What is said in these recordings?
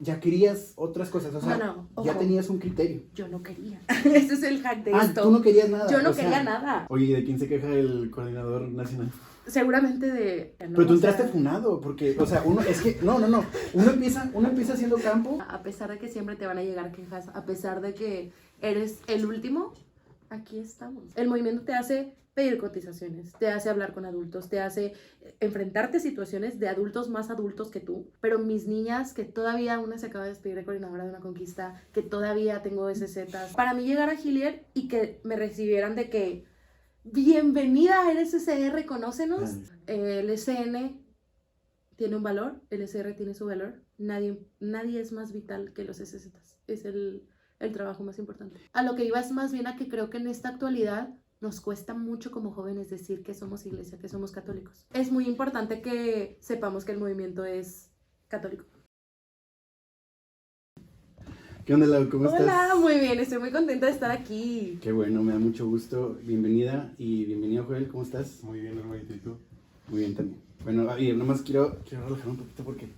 ya querías otras cosas, o sea, no, ya ojo. tenías un criterio. Yo no quería. Ese es el hack de esto. Tú no querías nada. Yo no o sea, quería nada. Oye, ¿de quién se queja el coordinador nacional? Seguramente de... Pero tú entraste funado, porque, o sea, uno, es que, no, uno empieza haciendo campo. A pesar de que siempre te van a llegar quejas, a pesar de que eres el último, aquí estamos. El movimiento te hace pedir cotizaciones, te hace hablar con adultos, te hace enfrentarte a situaciones de adultos más adultos que tú. Pero mis niñas, que todavía una se acaba de despedir de coordinadora de una conquista, que todavía tengo SZs, para mí llegar a Hillier y que me recibieran de que bienvenida a LSCR, conócenos. El SN tiene un valor, el SR tiene su valor. Nadie es más vital que los SZs. Es el trabajo más importante. A lo que iba es más bien a que creo que en esta actualidad nos cuesta mucho como jóvenes decir que somos iglesia, que somos católicos. Es muy importante que sepamos que el movimiento es católico. ¿Qué onda, Lau? ¿Cómo estás? Hola, muy bien, estoy muy contenta de estar aquí. Qué bueno, me da mucho gusto. Bienvenida y bienvenido, Joel. ¿Cómo estás? Muy bien, hermanito, ¿y tú? Muy bien también. Bueno, y nomás quiero relajarme un poquito porque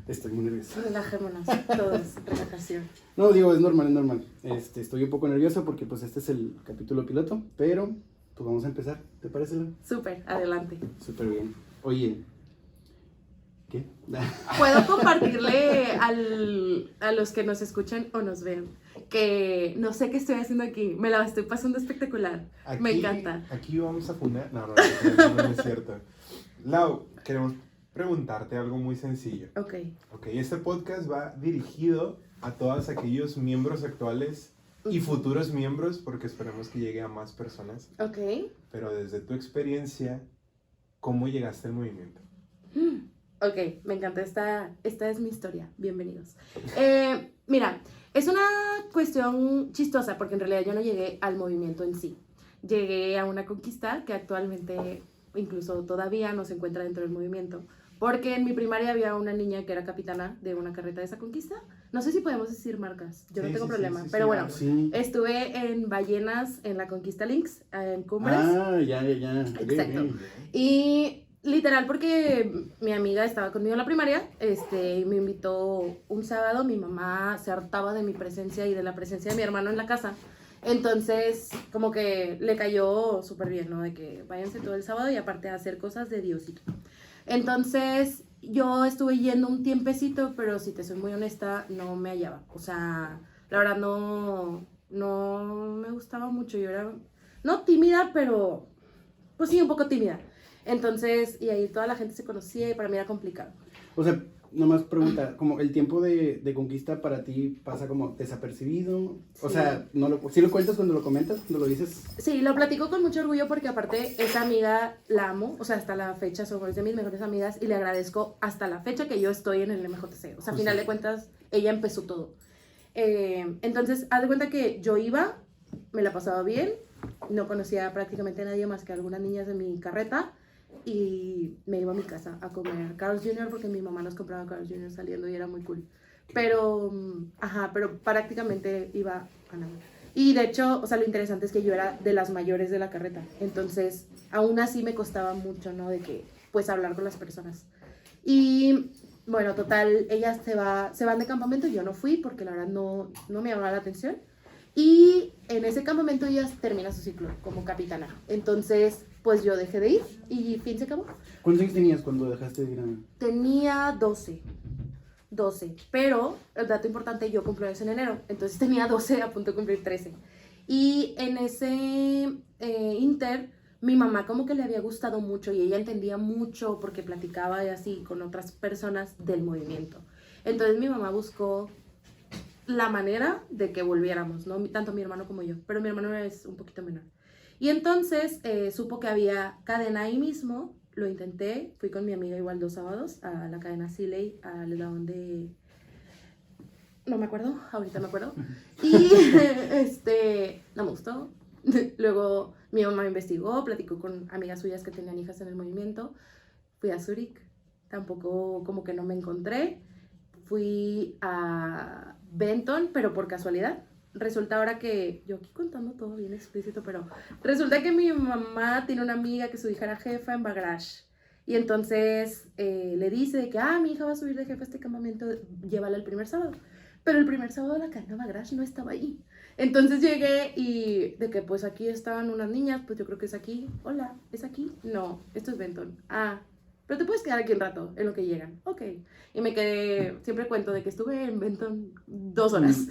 estoy muy nervioso. Relajémonos, todos, relajación. No, digo, es normal. Estoy un poco nervioso porque pues este es el capítulo piloto, pero pues vamos a empezar. ¿Te parece, Lau? Súper, adelante. Súper bien. Oye, ¿qué? Puedo compartirle a los que nos escuchan o nos ven que no sé qué estoy haciendo aquí. Me la estoy pasando espectacular. Me encanta. Aquí vamos a fundar. No es cierto. Lau, queremos preguntarte algo muy sencillo. Ok. Este podcast va dirigido a todos aquellos miembros actuales y futuros miembros, porque esperamos que llegue a más personas. Ok. Pero desde tu experiencia, ¿cómo llegaste al movimiento? Ok, me encanta. Esta es mi historia. Bienvenidos. Mira, es una cuestión chistosa porque en realidad yo no llegué al movimiento en sí. Llegué a una conquista que actualmente, incluso todavía, no se encuentra dentro del movimiento. Porque en mi primaria había una niña que era capitana de una carreta de esa conquista. No sé si podemos decir marcas, yo no tengo problema. Pero bueno, Sí. estuve en Ballenas, en la Conquista Links, en Cumbres. Ya. Exacto. Bien. Y literal porque mi amiga estaba conmigo en la primaria, me invitó un sábado, mi mamá se hartaba de mi presencia y de la presencia de mi hermano en la casa. Entonces, como que le cayó súper bien, ¿no? De que váyanse todo el sábado y aparte a hacer cosas de Diosito. Entonces, yo estuve yendo un tiempecito, pero si te soy muy honesta, no me hallaba. O sea, la verdad no me gustaba mucho. Yo era, no tímida, pero pues sí, un poco tímida. Entonces, y ahí toda la gente se conocía y para mí era complicado. O sea, nomás pregunta, como el tiempo de conquista para ti pasa como desapercibido. O sea, ¿sí lo cuentas cuando lo comentas, cuando lo dices? Sí, lo platico con mucho orgullo porque aparte esa amiga la amo, o sea, hasta la fecha somos de mis mejores amigas y le agradezco hasta la fecha que yo estoy en el MJTC. O sea, a final de cuentas, ella empezó todo. Entonces, haz de cuenta que yo iba, me la pasaba bien, no conocía prácticamente a nadie más que algunas niñas de mi carreta y me iba a mi casa a comer Carl's Jr. porque mi mamá nos compraba Carl's Jr. saliendo y era muy cool. Pero prácticamente iba a nada. Y de hecho, o sea, lo interesante es que yo era de las mayores de la carreta. Entonces, aún así me costaba mucho, ¿no? De que, pues, hablar con las personas. Y, bueno, total, ellas se van de campamento. Yo no fui porque la verdad no me llamaba la atención. Y en ese campamento ella termina su ciclo como capitana. Entonces, pues yo dejé de ir y fin se acabó. ¿Cuántos años tenías cuando dejaste de ir a...? Tenía 12, pero el dato importante, yo cumplo eso en enero, entonces tenía 12 a punto de cumplir 13. Y en ese inter, mi mamá como que le había gustado mucho y ella entendía mucho porque platicaba y así con otras personas del movimiento. Entonces mi mamá buscó la manera de que volviéramos, ¿no? Tanto mi hermano como yo, pero mi hermano es un poquito menor. Y entonces supo que había cadena ahí mismo, lo intenté, fui con mi amiga igual 2 sábados a la cadena Siley, al eslabón de... No me acuerdo, ahorita me acuerdo. Y no me gustó. Luego mi mamá investigó, platicó con amigas suyas que tenían hijas en el movimiento. Fui a Zúrich, tampoco como que no me encontré. Fui a Benton, pero por casualidad. Resulta ahora que, yo aquí contando todo bien explícito, pero resulta que mi mamá tiene una amiga que su hija era jefa en Bagrash. Y entonces le dice de que, mi hija va a subir de jefe a este campamento, llévala el primer sábado. Pero el primer sábado la cadena Bagrash no estaba ahí. Entonces llegué y de que pues aquí estaban unas niñas, pues yo creo que es aquí. Hola, ¿es aquí? No, esto es Benton. Pero te puedes quedar aquí un rato en lo que llegan. Ok. Y me quedé, siempre cuento de que estuve en Benton 2 horas.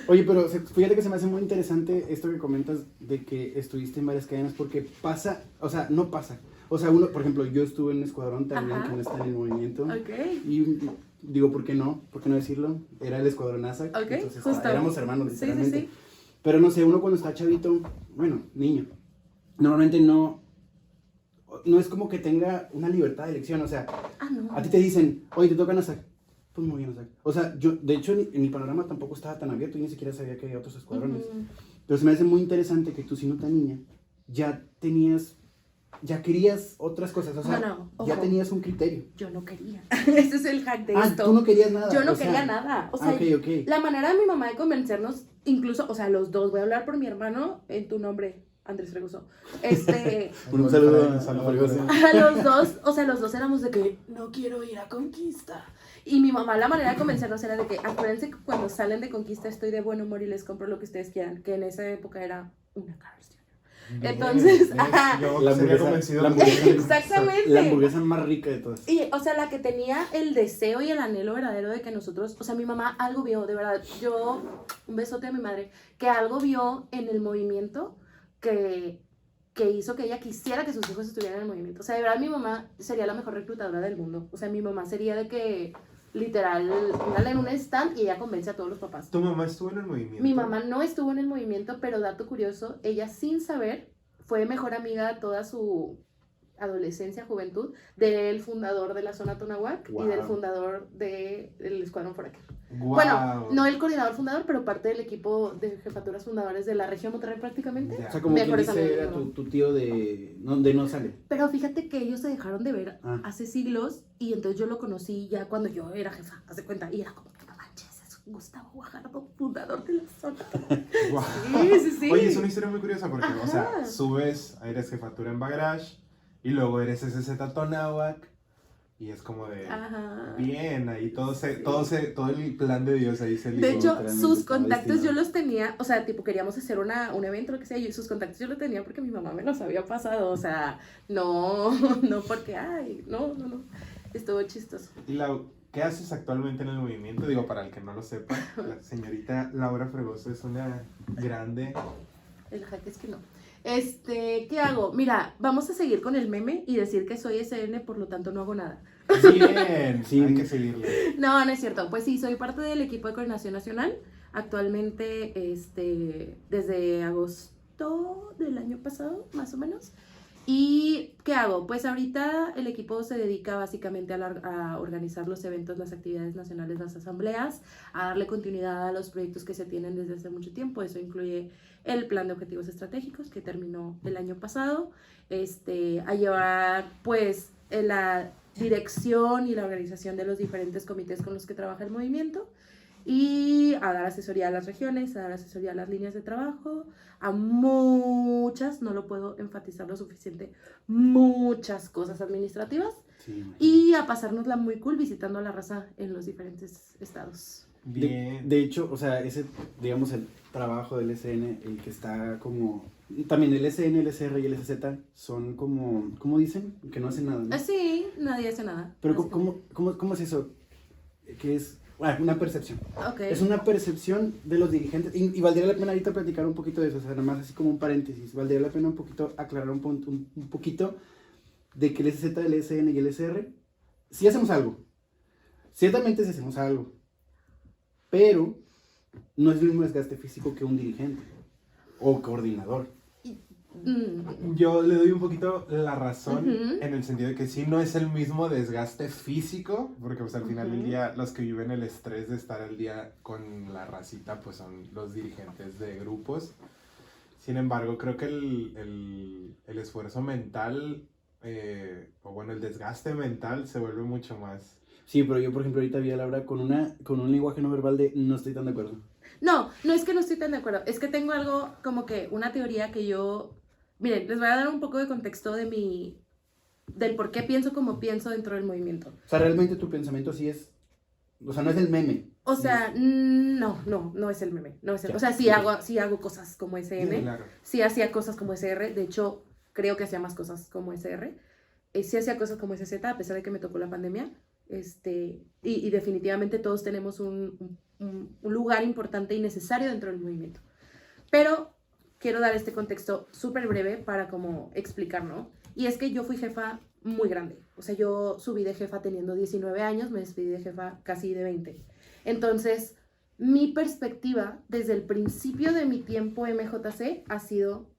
Oye, pero fíjate que se me hace muy interesante esto que comentas de que estuviste en varias cadenas porque pasa, o sea, no pasa. O sea, uno, por ejemplo, yo estuve en un escuadrón también Ajá. que no está en el movimiento. Ok. Y digo, ¿por qué no? ¿Por qué no decirlo? Era el escuadrón ASAC. Ok, Entonces justo. éramos hermanos, Sí, sí, literalmente. sí. Pero no sé, uno cuando está chavito, bueno, niño, normalmente no es como que tenga una libertad de elección. O sea, No. a ti te dicen, oye, te tocan ASAC. Pues muy bien, ASAC. O sea, yo, de hecho, en mi panorama tampoco estaba tan abierto y ni siquiera sabía que había otros escuadrones. Entonces me hace muy interesante que tú, siendo tan niña, ya querías otras cosas, o sea, ya ojo. tenías un criterio. Yo no quería. Ese es el hack de esto. Tú no querías nada. Yo no quería nada. O sea, ok. la manera de mi mamá de convencernos, incluso, o sea, los dos, voy a hablar por mi hermano en tu nombre, Andrés Fregoso. Un saludo a Fregoso. A los dos, o sea, los dos éramos de que no quiero ir a Conquista. Y mi mamá, la manera de convencernos era de que, acuérdense que cuando salen de Conquista estoy de buen humor y les compro lo que ustedes quieran, que en esa época era una Carl's Jr. Entonces, yo sería convencido. Exactamente. La hamburguesa más rica de todas. Y, o sea, la que tenía el deseo y el anhelo verdadero de que nosotros, o sea, mi mamá algo vio, de verdad, un besote a mi madre, que algo vio en el movimiento que hizo que ella quisiera que sus hijos estuvieran en el movimiento. O sea, de verdad mi mamá sería la mejor reclutadora del mundo. O sea, mi mamá sería de que, literal, póngala en un stand y ella convence a todos los papás. ¿Tu mamá estuvo en el movimiento? Mi mamá no estuvo en el movimiento, pero dato curioso, ella sin saber fue mejor amiga toda su adolescencia, juventud, del fundador de la zona Tonahuac y del fundador del Escuadrón Foraker. Wow. Bueno, no el coordinador fundador, pero parte del equipo de jefaturas fundadores de la región Monterrey prácticamente. O sea, como que Mejores dice, amigos, era ¿no? tu tío de no sale. Pero fíjate que ellos se dejaron de ver hace siglos y entonces yo lo conocí ya cuando yo era jefa, haz de cuenta, y era como que no manches, es Gustavo Guajardo, fundador de la zona. Wow. Sí. Oye, es una historia muy curiosa porque, o sea, subes, eres jefatura en Bagrash y luego eres SZ Tonahuac y es como de, bien, ahí todo el plan de Dios ahí se ligó. De hecho, sus contactos yo los tenía, o sea, tipo queríamos hacer un evento, lo que sea, y sus contactos yo los tenía porque mi mamá me los había pasado, o sea, no porque, no, estuvo chistoso. ¿Y qué haces actualmente en el movimiento? Digo, para el que no lo sepa, la señorita Laura Fregoso es una grande. El hack es que no. ¿Qué hago? Mira, vamos a seguir con el meme y decir que soy SN, por lo tanto no hago nada. Bien, sí, hay que seguirle. No es cierto. Pues sí, soy parte del equipo de coordinación nacional. Actualmente, desde agosto del año pasado, más o menos. ¿Y qué hago? Pues ahorita el equipo se dedica básicamente a organizar los eventos, las actividades nacionales, las asambleas, a darle continuidad a los proyectos que se tienen desde hace mucho tiempo. Eso incluye el plan de objetivos estratégicos que terminó el año pasado, a llevar pues la dirección y la organización de los diferentes comités con los que trabaja el movimiento y a dar asesoría a las regiones, a dar asesoría a las líneas de trabajo, a muchas, no lo puedo enfatizar lo suficiente, muchas cosas administrativas y a pasárnosla muy cool visitando a la raza en los diferentes estados. Bien. De hecho, o sea, ese, digamos, el trabajo del SN, el que está como... También el SN, el SR y el SZ son como... ¿Cómo dicen? Que no hacen nada, ¿no? Sí, nadie hace nada. Pero ¿cómo es eso? Que es una percepción. Okay. Es una percepción de los dirigentes. Y valdría la pena ahorita platicar un poquito de eso. O sea, nada más así como un paréntesis. Valdría la pena un poquito aclarar un poquito de que el SZ, el SN y el SR sí hacemos algo. Ciertamente sí hacemos algo. Pero no es el mismo desgaste físico que un dirigente o coordinador. Yo le doy un poquito la razón en el sentido de que sí no es el mismo desgaste físico, porque pues al final del día los que viven el estrés de estar al día con la racita pues son los dirigentes de grupos. Sin embargo, creo que el esfuerzo mental, o bueno, el desgaste mental se vuelve mucho más. Sí, pero yo, por ejemplo, ahorita vi a Laura con un lenguaje no verbal de no estoy tan de acuerdo. No es que no estoy tan de acuerdo. Es que tengo algo como que una teoría que yo... Miren, les voy a dar un poco de contexto de mi del por qué pienso como pienso dentro del movimiento. O sea, realmente tu pensamiento sí es, o sea, no es el meme. O sea, no es el meme. No es el, Ya. o sea, sí hago cosas como SM, Sí, claro. sí hacía cosas como SR, de hecho, creo que hacía más cosas como SR. Sí hacía cosas como SZ, a pesar de que me tocó la pandemia. Y definitivamente todos tenemos un lugar importante y necesario dentro del movimiento. Pero quiero dar este contexto súper breve para como explicar, ¿no? Y es que yo fui jefa muy grande. O sea, yo subí de jefa teniendo 19 años, me despedí de jefa casi de 20. Entonces, mi perspectiva desde el principio de mi tiempo MJC ha sido,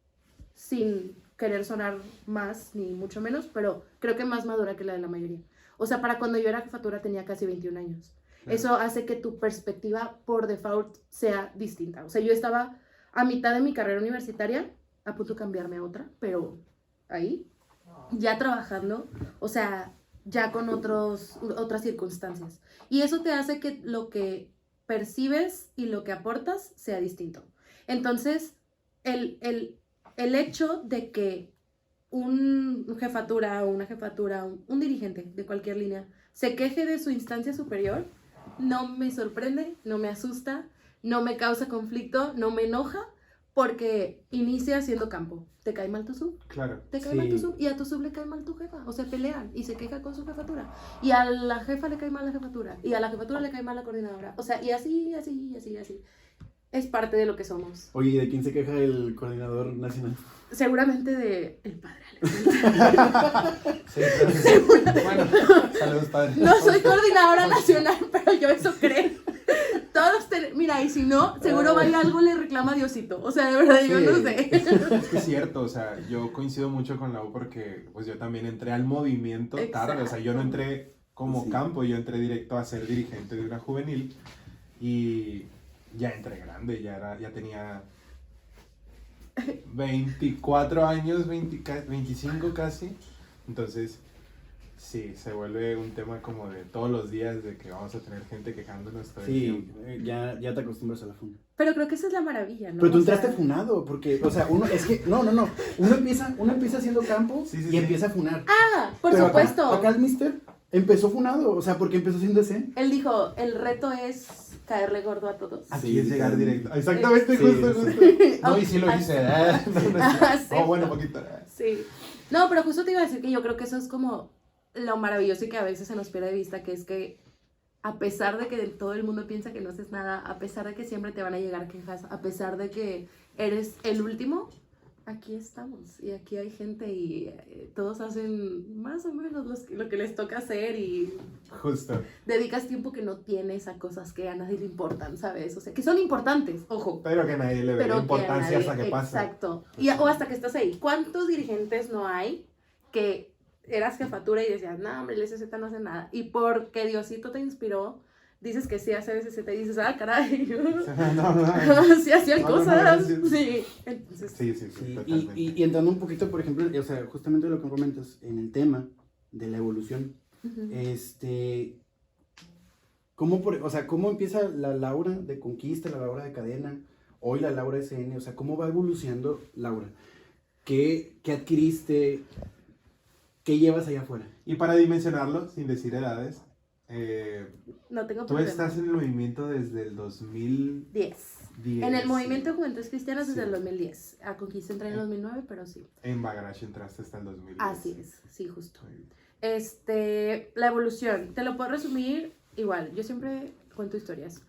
sin querer sonar más ni mucho menos, pero creo que más madura que la de la mayoría. O sea, para cuando yo era jefatura tenía casi 21 años. Claro. Eso hace que tu perspectiva por default sea distinta. O sea, yo estaba a mitad de mi carrera universitaria, a punto de cambiarme a otra, pero ahí, ya trabajando, o sea, ya con otras circunstancias. Y eso te hace que lo que percibes y lo que aportas sea distinto. Entonces, el hecho de que un jefatura o una jefatura, un dirigente de cualquier línea, se queje de su instancia superior, no me sorprende, no me asusta, no me causa conflicto, no me enoja, porque inicia haciendo campo. ¿Te cae mal tu sub? Claro. Te cae Sí. mal tu sub y a tu sub le cae mal tu jefa. O sea, pelean y se queja con su jefatura. Y a la jefa le cae mal la jefatura. Y a la jefatura le cae mal la coordinadora. O sea, y así. Es parte de lo que somos. Oye, ¿y de quién se queja el coordinador nacional? Seguramente de el padre Alexander. Sí, claro que sí. Bueno, saludos, padre. No soy coordinadora nacional, pero yo eso creo. Todos mira, y si no, seguro va a ir algo y le reclama a Diosito. O sea, de verdad, yo Sí. no sé. Es que es cierto, o sea, yo coincido mucho con la U porque pues yo también entré al movimiento tarde, o sea, yo no entré como Sí. campo, yo entré directo a ser dirigente de una juvenil y ya entré grande, ya tenía 24 años, 25 casi, entonces sí, se vuelve un tema como de todos los días de que vamos a tener gente quejándonos todo el Sí, tiempo. ya te acostumbras a la funda. Pero creo que esa es la maravilla, ¿no? Pero tú O sea, entraste funado, porque, o sea, uno empieza haciendo campo Sí, sí, y sí. empieza a funar. Ah, por Pero supuesto. Acá el mister empezó funado, o sea, porque empezó haciendo ese. Él dijo, el reto es caerle gordo a todos. Aquí Sí, es llegar sí. directo. Exactamente, Sí, justo, sí. justo. No, y sí lo hice. Sí. Oh, bueno, poquito. Sí. No, pero justo te iba a decir que yo creo que eso es como lo maravilloso y que a veces se nos pierde de vista, que es que a pesar de que todo el mundo piensa que no haces nada, a pesar de que siempre te van a llegar quejas, a pesar de que eres el último, aquí estamos y aquí hay gente y todos hacen más o menos lo que les toca hacer y Justo. dedicas tiempo que no tienes a cosas que a nadie le importan, ¿sabes? O sea, que son importantes, ojo. Pero que nadie le ve Pero la importancia que nadie- hasta que pasa. Exacto. O hasta que estás ahí. ¿Cuántos dirigentes no hay que eras jefatura y decías, no, hombre, el SZ no hace nada? Y porque Diosito te inspiró, dices que sí hace SZ y dices, ah, caray. No. Sí hacían No, no, no, cosas. gracias. Sí. Entonces, Sí, sí, sí, Sí, totalmente. y entrando un poquito, por ejemplo, o sea, justamente lo que comentas, en el tema de la evolución, ujú. ¿cómo empieza la Laura de Conquista, la Laura de Cadena, hoy la Laura SN? O sea, ¿cómo va evolucionando Laura? ¿Qué adquiriste? ¿Qué llevas allá afuera? Y para dimensionarlo, sin decir edades, No tengo tú problema. estás en el movimiento desde el 2010. 10. En el movimiento de Juventudes Cristianas desde Sí. el 2010. A Conquista entré en el 2009, pero sí. En Bagarash entraste hasta el 2010. Así es, sí, justo. Muy bien. La evolución, te lo puedo resumir igual, yo siempre cuento historias.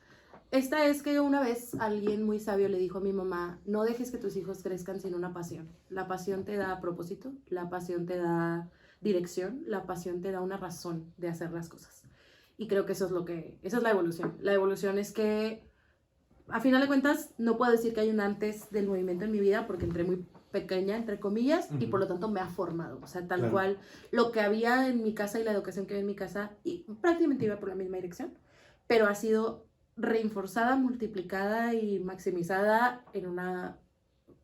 Esta es que una vez alguien muy sabio le dijo a mi mamá, no dejes que tus hijos crezcan sin una pasión. La pasión te da propósito, la pasión te da dirección, la pasión te da una razón de hacer las cosas. Y creo que esa es la evolución. La evolución es que, a final de cuentas, no puedo decir que hay un antes del movimiento en mi vida porque entré muy pequeña, entre comillas, y Ujú. por lo tanto me ha formado. O sea, tal Claro. cual, lo que había en mi casa y la educación que había en mi casa, y prácticamente iba por la misma dirección, pero ha sido reforzada, multiplicada y maximizada en una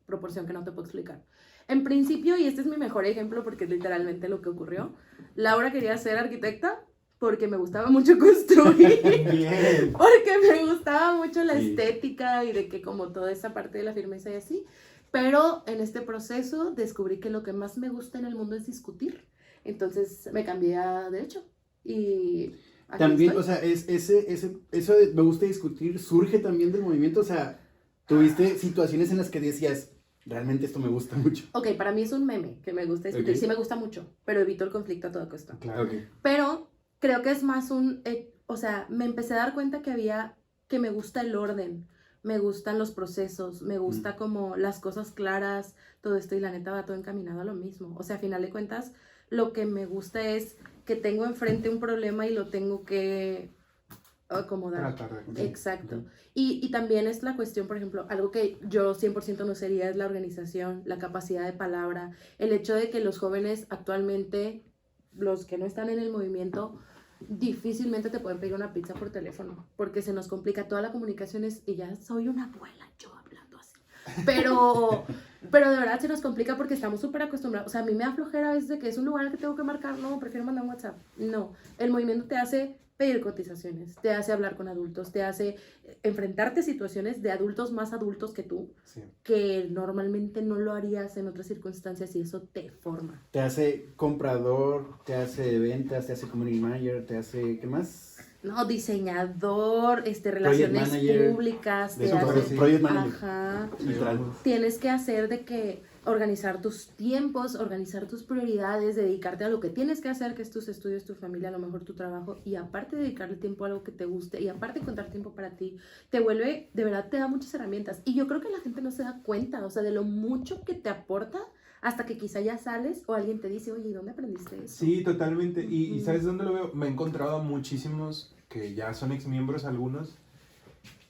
proporción que no te puedo explicar. En principio, y este es mi mejor ejemplo porque es literalmente lo que ocurrió, Laura quería ser arquitecta porque me gustaba mucho construir. Bien. Porque me gustaba mucho la Sí. estética y de que como toda esa parte de la firmeza y así. Pero en este proceso descubrí que lo que más me gusta en el mundo es discutir. Entonces me cambié a Derecho. Y aquí También, estoy. o sea, eso de me gusta discutir surge también del movimiento, o sea, tuviste situaciones en las que decías, realmente esto me gusta mucho. Ok, para mí es un meme que me gusta discutir. Ok. Sí me gusta mucho, pero evito el conflicto a toda costa. Claro. Ok. Pero creo que es más o sea, me empecé a dar cuenta que me gusta el orden, me gustan los procesos, me gusta como las cosas claras, todo esto, y la neta va todo encaminado a lo mismo. O sea, a final de cuentas, lo que me gusta es que tengo enfrente un problema y lo tengo que acomodar. Tratar de... Exacto. Ujú. Y también es la cuestión, por ejemplo, algo que yo 100% no sería es la organización, la capacidad de palabra, el hecho de que los jóvenes actualmente, los que no están en el movimiento, difícilmente te pueden pedir una pizza por teléfono, porque se nos complica toda la comunicación y ya soy una abuela yo hablando así. Pero de verdad se nos complica porque estamos súper acostumbrados. O sea, a mí me da flojera a veces de que es un lugar que tengo que marcar, no, prefiero mandar un WhatsApp. No, el movimiento te hace pedir cotizaciones, te hace hablar con adultos, te hace enfrentarte a situaciones de adultos más adultos que tú, Sí. que normalmente no lo harías en otras circunstancias, y eso te forma. Te hace comprador, te hace de ventas, te hace community manager, te hace, ¿qué más? No, diseñador, relaciones manager, públicas, De te eso, hace... sí. project manager, Ajá. literal. Tienes que hacer de que organizar tus tiempos, organizar tus prioridades, dedicarte a lo que tienes que hacer, que es tus estudios, tu familia, a lo mejor tu trabajo, y aparte dedicarle tiempo a algo que te guste, y aparte encontrar tiempo para ti, te vuelve, de verdad te da muchas herramientas. Y yo creo que la gente no se da cuenta, o sea, de lo mucho que te aporta, hasta que quizá ya sales o alguien te dice, oye, ¿y dónde aprendiste eso? Sí, totalmente. Y Ujú. ¿sabes dónde lo veo? Me he encontrado a muchísimos que ya son exmiembros algunos.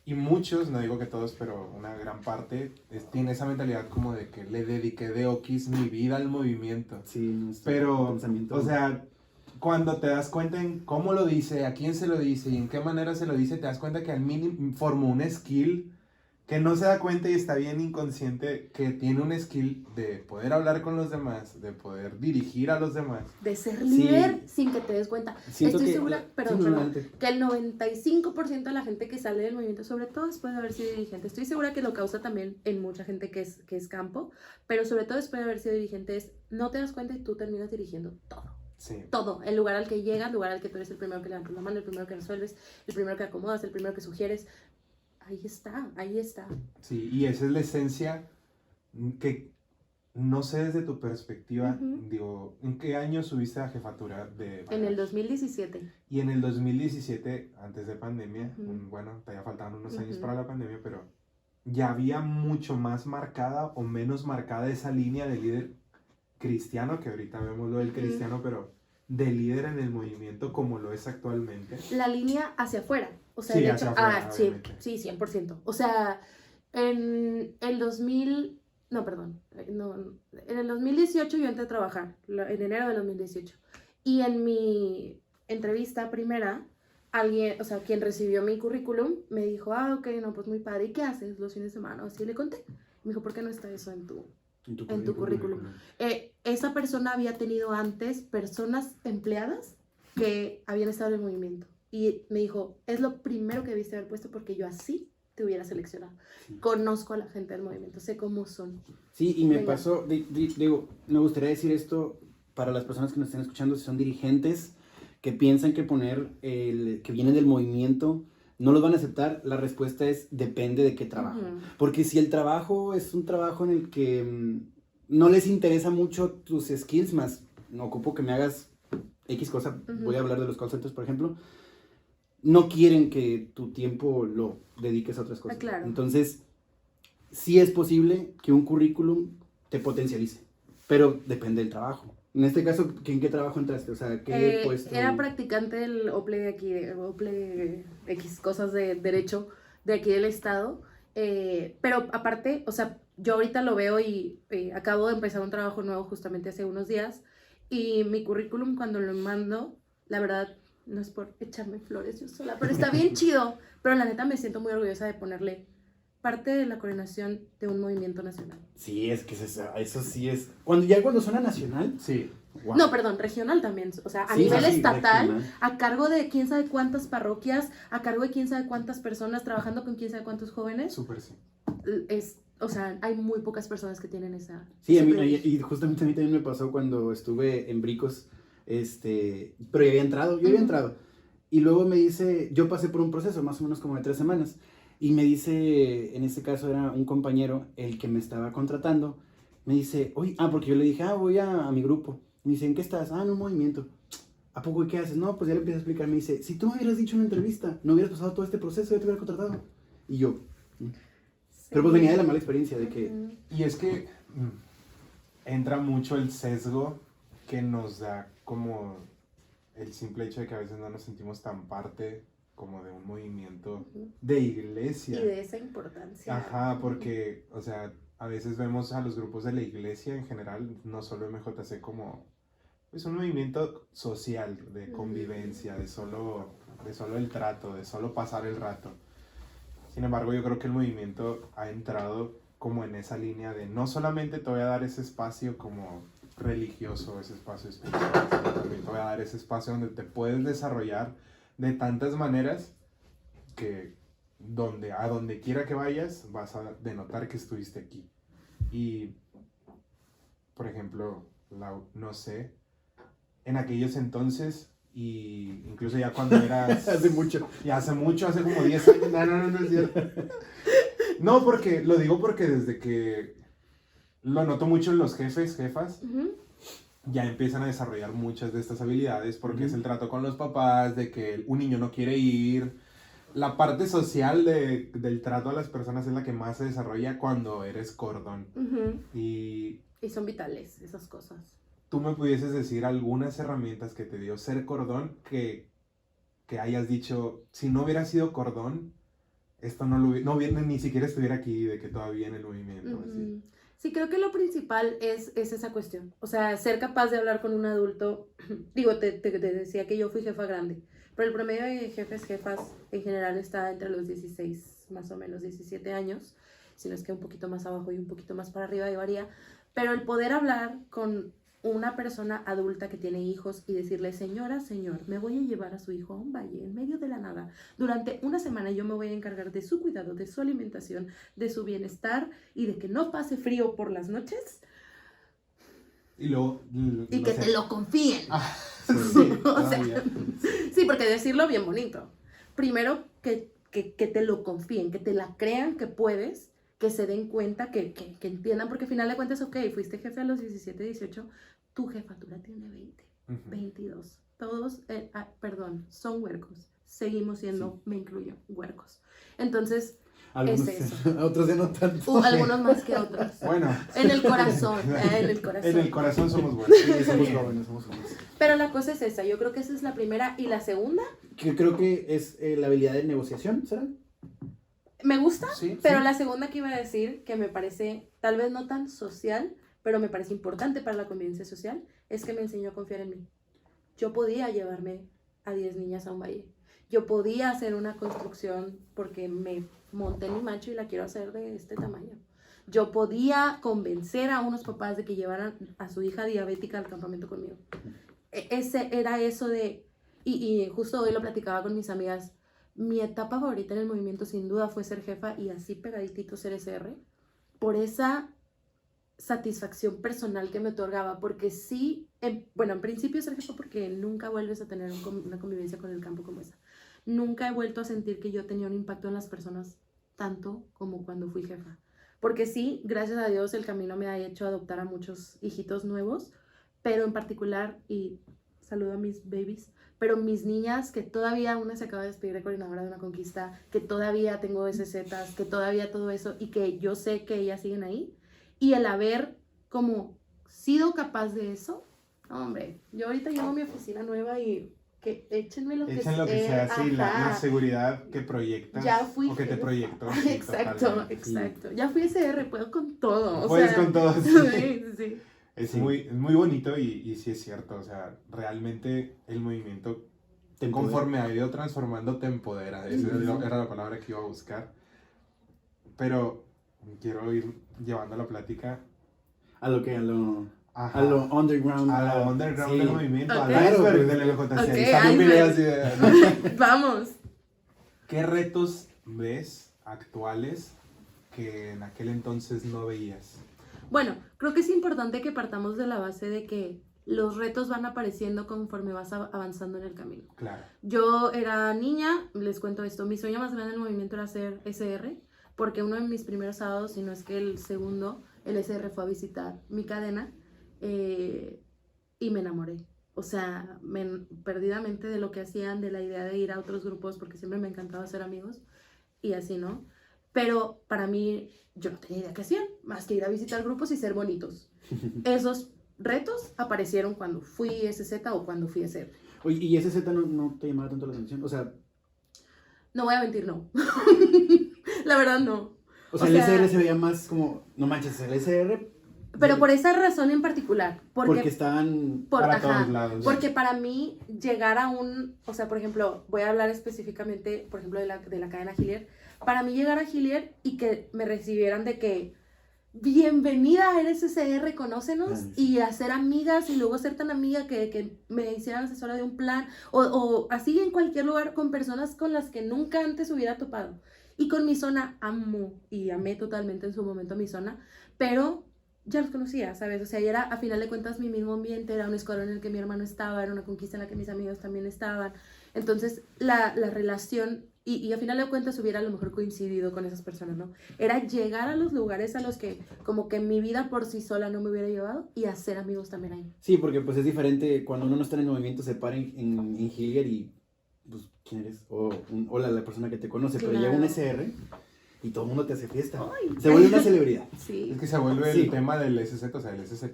Y muchos, no digo que todos, pero una gran parte, tiene esa mentalidad como de que le dediqué de oquis mi vida al movimiento. Sí, nuestro Pero, pensamiento. o sea, cuando te das cuenta en cómo lo dice, a quién se lo dice y en qué manera se lo dice, te das cuenta que al mínimo formó un skill que no se da cuenta y está bien inconsciente, que tiene un skill de poder hablar con los demás, de poder dirigir a los demás. De ser Sí. líder sin que te des cuenta. Siento Estoy que- segura, perdón, sí, perdón, adelante. que el 95% de la gente que sale del movimiento, sobre todo después de haber sido dirigente, estoy segura que lo causa también en mucha gente que es campo, pero sobre todo después de haber sido dirigente es, no te das cuenta y tú terminas dirigiendo todo. Sí. Todo, el lugar al que llegas, el lugar al que tú eres el primero que levantas la mano, el primero que resuelves, el primero que acomodas, el primero que sugieres. Ahí está, ahí está. Sí, y esa es la esencia que no sé desde tu perspectiva, Ujú. digo, ¿en qué año subiste a jefatura de En el Bagaje? 2017. Y en el 2017, antes de pandemia, Ujú. Bueno, todavía faltaban unos años Ujú. para la pandemia, pero ya había mucho más marcada o menos marcada esa línea de líder cristiano, que ahorita vemos lo del Ujú. cristiano, pero de líder en el movimiento como lo es actualmente. La línea hacia afuera. O sea, Sí, el hecho, hacia afuera, sí, obviamente. sí, 100%. O sea, en el 2000, no, perdón, no, en el 2018 yo entré a trabajar, en enero del 2018. Y en mi entrevista primera, alguien, o sea, quien recibió mi currículum, me dijo, ok, no, pues muy padre, ¿y qué haces los fines de semana? Así le conté. Me dijo, ¿por qué no está eso en tu currículum? Esa persona había tenido antes personas empleadas que habían estado en el movimiento. Y me dijo, es lo primero que debiste haber puesto porque yo así te hubiera seleccionado. Sí. Conozco a la gente del movimiento, sé cómo son. Sí, y me Venga. pasó, digo, me gustaría decir esto para las personas que nos estén escuchando, si son dirigentes que piensan que que vienen del movimiento, no los van a aceptar. La respuesta es, depende de qué trabajo. Ujú. Porque si el trabajo es un trabajo en el que no les interesa mucho tus skills, más no ocupo que me hagas X cosa, Ujú. voy a hablar de los call centers, por ejemplo, no quieren que tu tiempo lo dediques a otras cosas. claro. Entonces, sí es posible que un currículum te potencialice, pero depende del trabajo. En este caso, ¿en qué trabajo entraste? O sea, ¿qué puesto? Era practicante del OPLE de aquí, OPLE X cosas de derecho de aquí del estado. Pero aparte, o sea, yo ahorita lo veo y acabo de empezar un trabajo nuevo justamente hace unos días. Y mi currículum cuando lo mando, la verdad, no es por echarme flores yo sola, pero está bien chido. Pero la neta me siento muy orgullosa de ponerle parte de la coordinación de un movimiento nacional. Sí, es que eso sí es... Cuando suena nacional, Sí. wow. No, perdón, regional también. O sea, a Sí, nivel sí, estatal, regional. a cargo de quién sabe cuántas parroquias, a cargo de quién sabe cuántas personas, trabajando con quién sabe cuántos jóvenes. Súper sí. O sea, hay muy pocas personas que tienen esa... Sí, ese a mí, privilegio. y justamente a mí también me pasó cuando estuve en Bricos. Pero ya había entrado, yo había entrado. Y luego me dice, yo pasé por un proceso más o menos como de 3 semanas. Y me dice, en este caso era un compañero el que me estaba contratando. Me dice, oye, porque yo le dije, voy a mi grupo. Me dice, ¿en qué estás? En un movimiento. ¿A poco y qué haces? No, pues ya le empiezo a explicar. Me dice, si tú me hubieras dicho en una entrevista, no hubieras pasado todo este proceso, ya te hubiera contratado. Y yo, pero pues venía de la mala experiencia de que... Y es que entra mucho el sesgo que nos da como el simple hecho de que a veces no nos sentimos tan parte como de un movimiento de iglesia. Y de esa importancia. Ajá, porque, o sea, a veces vemos a los grupos de la iglesia en general, no solo MJC, como pues un movimiento social, de convivencia, de solo el trato, de solo pasar el rato. Sin embargo, yo creo que el movimiento ha entrado como en esa línea de no solamente te voy a dar ese espacio como religioso, ese espacio espiritual, sino también te voy a dar ese espacio donde te puedes desarrollar de tantas maneras que a donde quiera que vayas vas a denotar que estuviste aquí. Y, por ejemplo, no sé, en aquellos entonces, y incluso ya cuando eras... hace mucho. Ya hace mucho, hace como 10 años. No es cierto. No, lo digo porque desde que lo noto mucho en los jefas, ya empiezan a desarrollar muchas de estas habilidades porque es el trato con los papás, de que un niño no quiere ir. La parte social del trato a las personas es la que más se desarrolla cuando eres cordón. Y son vitales esas cosas. ¿Tú me pudieses decir algunas herramientas que te dio ser cordón que hayas dicho, si no hubiera sido cordón, esto no ni siquiera estuviera aquí, de que todavía en el movimiento? Así? Sí, creo que lo principal es esa cuestión. O sea, ser capaz de hablar con un adulto. Digo, te decía que yo fui jefa grande, pero el promedio de jefas en general está entre los 16, más o menos 17 años, si no es que un poquito más abajo y un poquito más para arriba, varía. Pero el poder hablar con una persona adulta que tiene hijos y decirle, señora, señor, me voy a llevar a su hijo a un valle en medio de la nada. Durante una semana yo me voy a encargar de su cuidado, de su alimentación, de su bienestar y de que no pase frío por las noches. Y que te lo confíen. Sí, o sea, sí, porque decirlo bien bonito. Primero que te lo confíen, que te la crean que puedes, que se den cuenta, que entiendan, porque al final de cuentas, ok, fuiste jefe a los 17, 18, tu jefatura tiene 20, 22. Todos, son huercos. Seguimos siendo, me incluyo, huercos. Entonces, algunos es eso. Otros ya no tanto. Algunos más que otros. Bueno. En el corazón, en el corazón. En el corazón somos buenos. Sí, somos jóvenes. Pero la cosa es esa, yo creo que esa es la primera. ¿Y la segunda? Que creo que es la habilidad de negociación, ¿será? Me gusta, sí, pero la segunda que iba a decir, que me parece tal vez no tan social, pero me parece importante para la convivencia social, es que me enseñó a confiar en mí. Yo podía llevarme a 10 niñas a un valle. Yo podía hacer una construcción porque me monté en mi macho y la quiero hacer de este tamaño. Yo podía convencer a unos papás de que llevaran a su hija diabética al campamento conmigo. Era eso de... Y justo hoy lo platicaba con mis amigas. Mi etapa favorita en el movimiento sin duda fue ser jefa y así pegaditito ser SR, por esa satisfacción personal que me otorgaba, porque sí, en principio ser jefa porque nunca vuelves a tener una convivencia con el campo como esa. Nunca he vuelto a sentir que yo tenía un impacto en las personas tanto como cuando fui jefa. Porque sí, gracias a Dios el camino me ha hecho adoptar a muchos hijitos nuevos, pero en particular, y saludo a mis babies, pero mis niñas, que todavía una se acaba de despedir de coordinadora de una conquista, que todavía tengo SZs, que todavía todo eso, y que yo sé que ellas siguen ahí, y el haber como sido capaz de eso, hombre, yo ahorita llego a mi oficina nueva y que échenme lo que sea. Echen lo que sea, sí, la seguridad que proyectas ya fui o que te proyectó. Sí, exacto. Ya fui SR, puedo con todo. Puedes con todo, sí. Es muy bonito y sí es cierto, o sea, realmente el movimiento, conforme ha ido transformando, te empodera. Esa era la palabra que iba a buscar. Pero quiero ir llevando la plática a lo underground. A lo underground del movimiento, Okay. al iceberg del MJC. Okay, Sale un video así de... Vamos. ¿Qué retos ves actuales que en aquel entonces no veías? Bueno, creo que es importante que partamos de la base de que los retos van apareciendo conforme vas avanzando en el camino. Claro. Yo era niña, les cuento esto, mi sueño más grande en el movimiento era ser SR, porque uno de mis primeros sábados, si no es que el segundo, el SR fue a visitar mi cadena y me enamoré. O sea, perdidamente de lo que hacían, de la idea de ir a otros grupos, porque siempre me encantaba hacer amigos y así, ¿no? Pero para mí, yo no tenía idea qué hacían, más que ir a visitar grupos y ser bonitos. Esos retos aparecieron cuando fui SZ o cuando fui SR. Oye, ¿y ese Z no te llamaba tanto la atención? O sea, No voy a mentir, no. La verdad, no. el SR se veía más como, no manches, el SR... Pero por esa razón en particular. Porque estaban para todos lados. Porque para mí llegar a un, o sea, por ejemplo, voy a hablar específicamente, por ejemplo, de la cadena Hillier. Para mí llegar a Hillier y que me recibieran de que bienvenida a RSCR, conócenos, y hacer amigas y luego ser tan amiga que me hicieran asesora de un plan o así en cualquier lugar con personas con las que nunca antes hubiera topado. Y con mi zona amo y amé totalmente en su momento mi zona, pero ya los conocía, ¿sabes? O sea, y era a final de cuentas mi mismo ambiente, era un escuadrón en el que mi hermano estaba, era una conquista en la que mis amigos también estaban. Entonces, la relación, y a final de cuentas hubiera a lo mejor coincidido con esas personas, ¿no? Era llegar a los lugares a los que como que mi vida por sí sola no me hubiera llevado y hacer amigos también ahí. Sí, porque pues es diferente cuando uno no está en el movimiento, se para en Hillier y pues, ¿quién eres? Hola, la persona que te conoce, Claro. pero llega un SR y todo el mundo te hace fiesta. Ay. Se vuelve una celebridad. Sí. Es que se vuelve Sí. el tema del SZ, o sea, el SZ...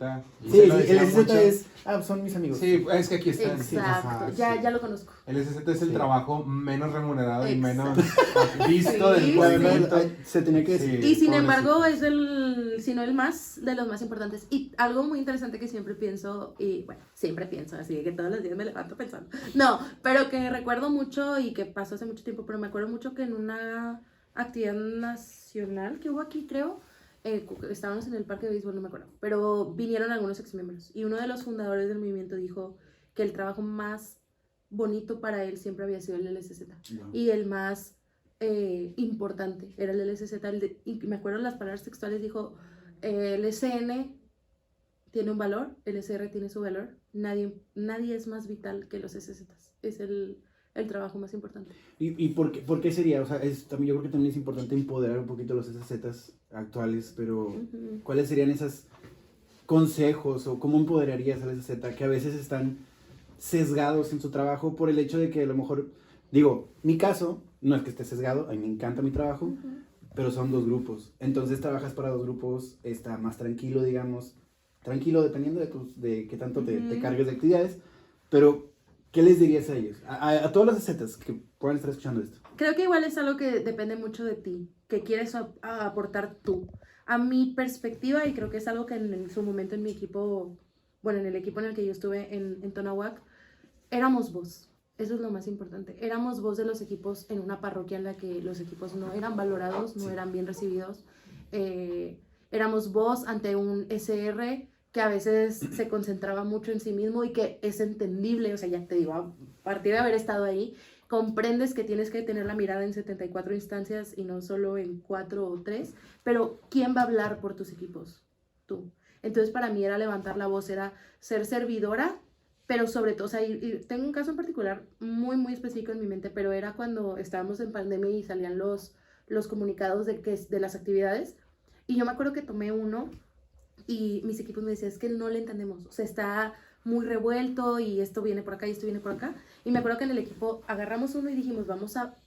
Sí, se lo el decía SZ mucho. es, son mis amigos. Sí, es que aquí están. Sí, Exacto, ajá, ya, sí. ya lo conozco. El SZ es el Sí. trabajo menos remunerado y Exacto. menos visto Sí, del sí. La verdad, movimiento. se tenía que decir. Sí. Y sin pobrecito. embargo es si no el más, de los más importantes. Y algo muy interesante que siempre pienso, y bueno, siempre pienso, así que todos los días me levanto pensando. No, pero que recuerdo mucho y que pasó hace mucho tiempo, pero me acuerdo mucho que en una actividad nacional que hubo aquí, creo, estábamos en el parque de béisbol, no me acuerdo, pero vinieron algunos exmiembros y uno de los fundadores del movimiento dijo que el trabajo más bonito para él siempre había sido el LSZ No. y el más importante era el LSZ, y me acuerdo las palabras textuales, dijo, el SN tiene un valor, el SR tiene su valor, nadie es más vital que los SZs, es el trabajo más importante. ¿Y por qué sería? O sea, también, yo creo que también es importante empoderar un poquito los SZs actuales, pero Uh-huh. ¿cuáles serían esos consejos o cómo empoderarías al SZ que a veces están sesgados en su trabajo por el hecho de que a lo mejor, digo, mi caso, no es que esté sesgado, a mí me encanta mi trabajo, Uh-huh. pero son dos grupos, entonces trabajas para dos grupos, está más tranquilo, digamos, tranquilo dependiendo de qué tanto te Uh-huh. cargues de actividades, pero ¿qué les dirías a ellos? A todos los SZs que puedan estar escuchando esto. Creo que igual es algo que depende mucho de ti, que quieres aportar tú. A mi perspectiva, y creo que es algo que en su momento en mi equipo, bueno, en el equipo en el que yo estuve en Tonahuac, éramos voz. Eso es lo más importante. Éramos voz de los equipos en una parroquia en la que los equipos no eran valorados, no eran bien recibidos. Éramos voz ante un SR que a veces se concentraba mucho en sí mismo y que es entendible, o sea, ya te digo, a partir de haber estado ahí, comprendes que tienes que tener la mirada en 74 instancias y no solo en 4 o 3, pero ¿quién va a hablar por tus equipos? Tú. Entonces para mí era levantar la voz, era ser servidora, pero sobre todo, o sea, y tengo un caso en particular muy, muy específico en mi mente, pero era cuando estábamos en pandemia y salían los comunicados de las actividades, y yo me acuerdo que tomé uno y mis equipos me decían, es que no le entendemos, o sea, está muy revuelto y esto viene por acá y esto viene por acá. Y me acuerdo que en el equipo agarramos uno y dijimos,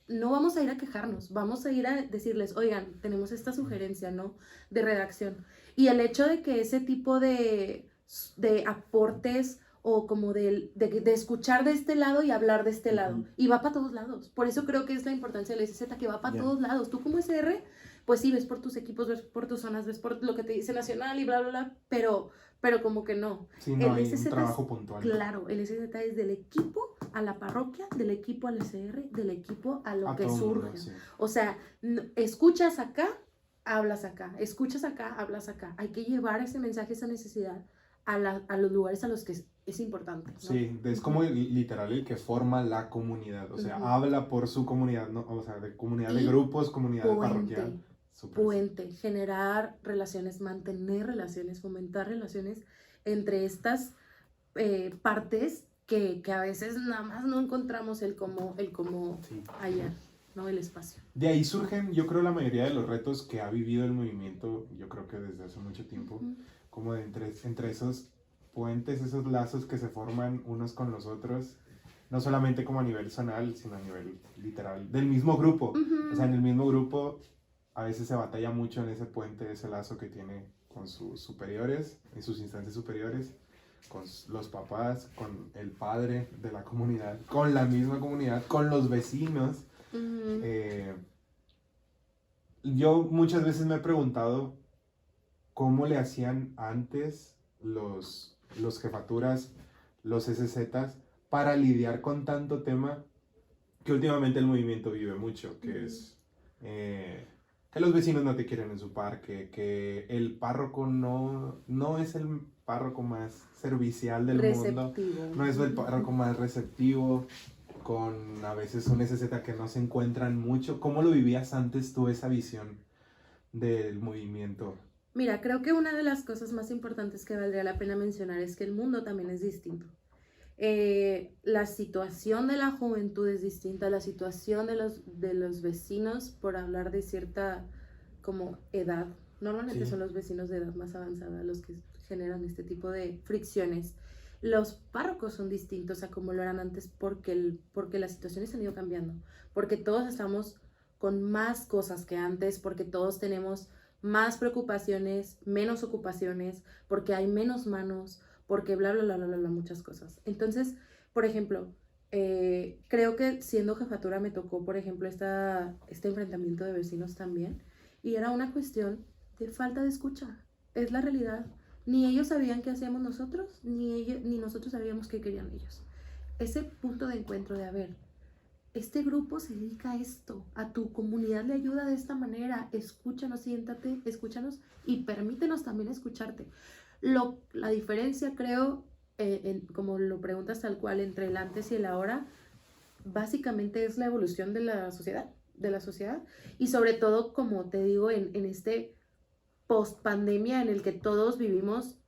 no vamos a ir a quejarnos, vamos a ir a decirles, oigan, tenemos esta sugerencia, ¿no? De redacción. Y el hecho de que ese tipo de aportes o como de escuchar de este lado y hablar de este lado, y va para todos lados. Por eso creo que es la importancia del SZ, que va para todos lados. Tú como SR, pues sí, ves por tus equipos, ves por tus zonas, ves por lo que te dice Nacional y bla, bla, bla, pero como que no. Sí, no hay SZ un trabajo puntual. Claro, el SZ es del equipo a la parroquia, del equipo al SR, del equipo a lo A que todo surge. mundo, sí. O sea, escuchas acá, hablas acá, escuchas acá, hablas acá. Hay que llevar ese mensaje, esa necesidad a los lugares a los que es importante, ¿no? Sí, es como literal el que forma la comunidad, o sea, habla por su comunidad, ¿no? O sea, de comunidad de grupos, comunidad parroquial. Puente, generar relaciones, mantener relaciones, fomentar relaciones entre estas partes que a veces nada más no encontramos el cómo Sí. hallar, ¿no? El espacio. De ahí surgen, yo creo, la mayoría de los retos que ha vivido el movimiento, yo creo que desde hace mucho tiempo, Ujú. como de entre esos puentes, esos lazos que se forman unos con los otros, no solamente como a nivel zonal, sino a nivel literal, del mismo grupo. Ujú. O sea, en el mismo grupo a veces se batalla mucho en ese puente, ese lazo que tiene con sus superiores, en sus instancias superiores, con los papás, con el padre de la comunidad, con la misma comunidad, con los vecinos. Ujú. Yo muchas veces me he preguntado cómo le hacían antes los jefaturas, los SZs, para lidiar con tanto tema que últimamente el movimiento vive mucho, que es que los vecinos no te quieren en su parque, que el párroco no es el párroco más servicial del mundo, Receptivo. no es el párroco más receptivo, con a veces un SZ que no se encuentran mucho. ¿Cómo lo vivías antes tú esa visión del movimiento? Mira, creo que una de las cosas más importantes que valdría la pena mencionar es que el mundo también es distinto. La situación de la juventud es distinta, la situación de los vecinos, por hablar de cierta como edad. Normalmente Sí. son los vecinos de edad más avanzada los que generan este tipo de fricciones. Los párrocos son distintos a como lo eran antes porque las situaciones han ido cambiando, porque todos estamos con más cosas que antes, porque todos tenemos más preocupaciones, menos ocupaciones, porque hay menos manos, porque bla, bla, bla, bla, bla, muchas cosas. Entonces, por ejemplo, creo que siendo jefatura me tocó, por ejemplo, este enfrentamiento de vecinos también, y era una cuestión de falta de escucha, es la realidad. Ni ellos sabían qué hacíamos nosotros, ni nosotros sabíamos qué querían ellos. Ese punto de encuentro de, a ver, este grupo se dedica a esto, a tu comunidad le ayuda de esta manera, escúchanos, siéntate, escúchanos y permítenos también escucharte. La diferencia, creo, como lo preguntas tal cual, entre el antes y el ahora, básicamente es la evolución de la sociedad, y sobre todo, como te digo, en este post pandemia en el que todos vivimos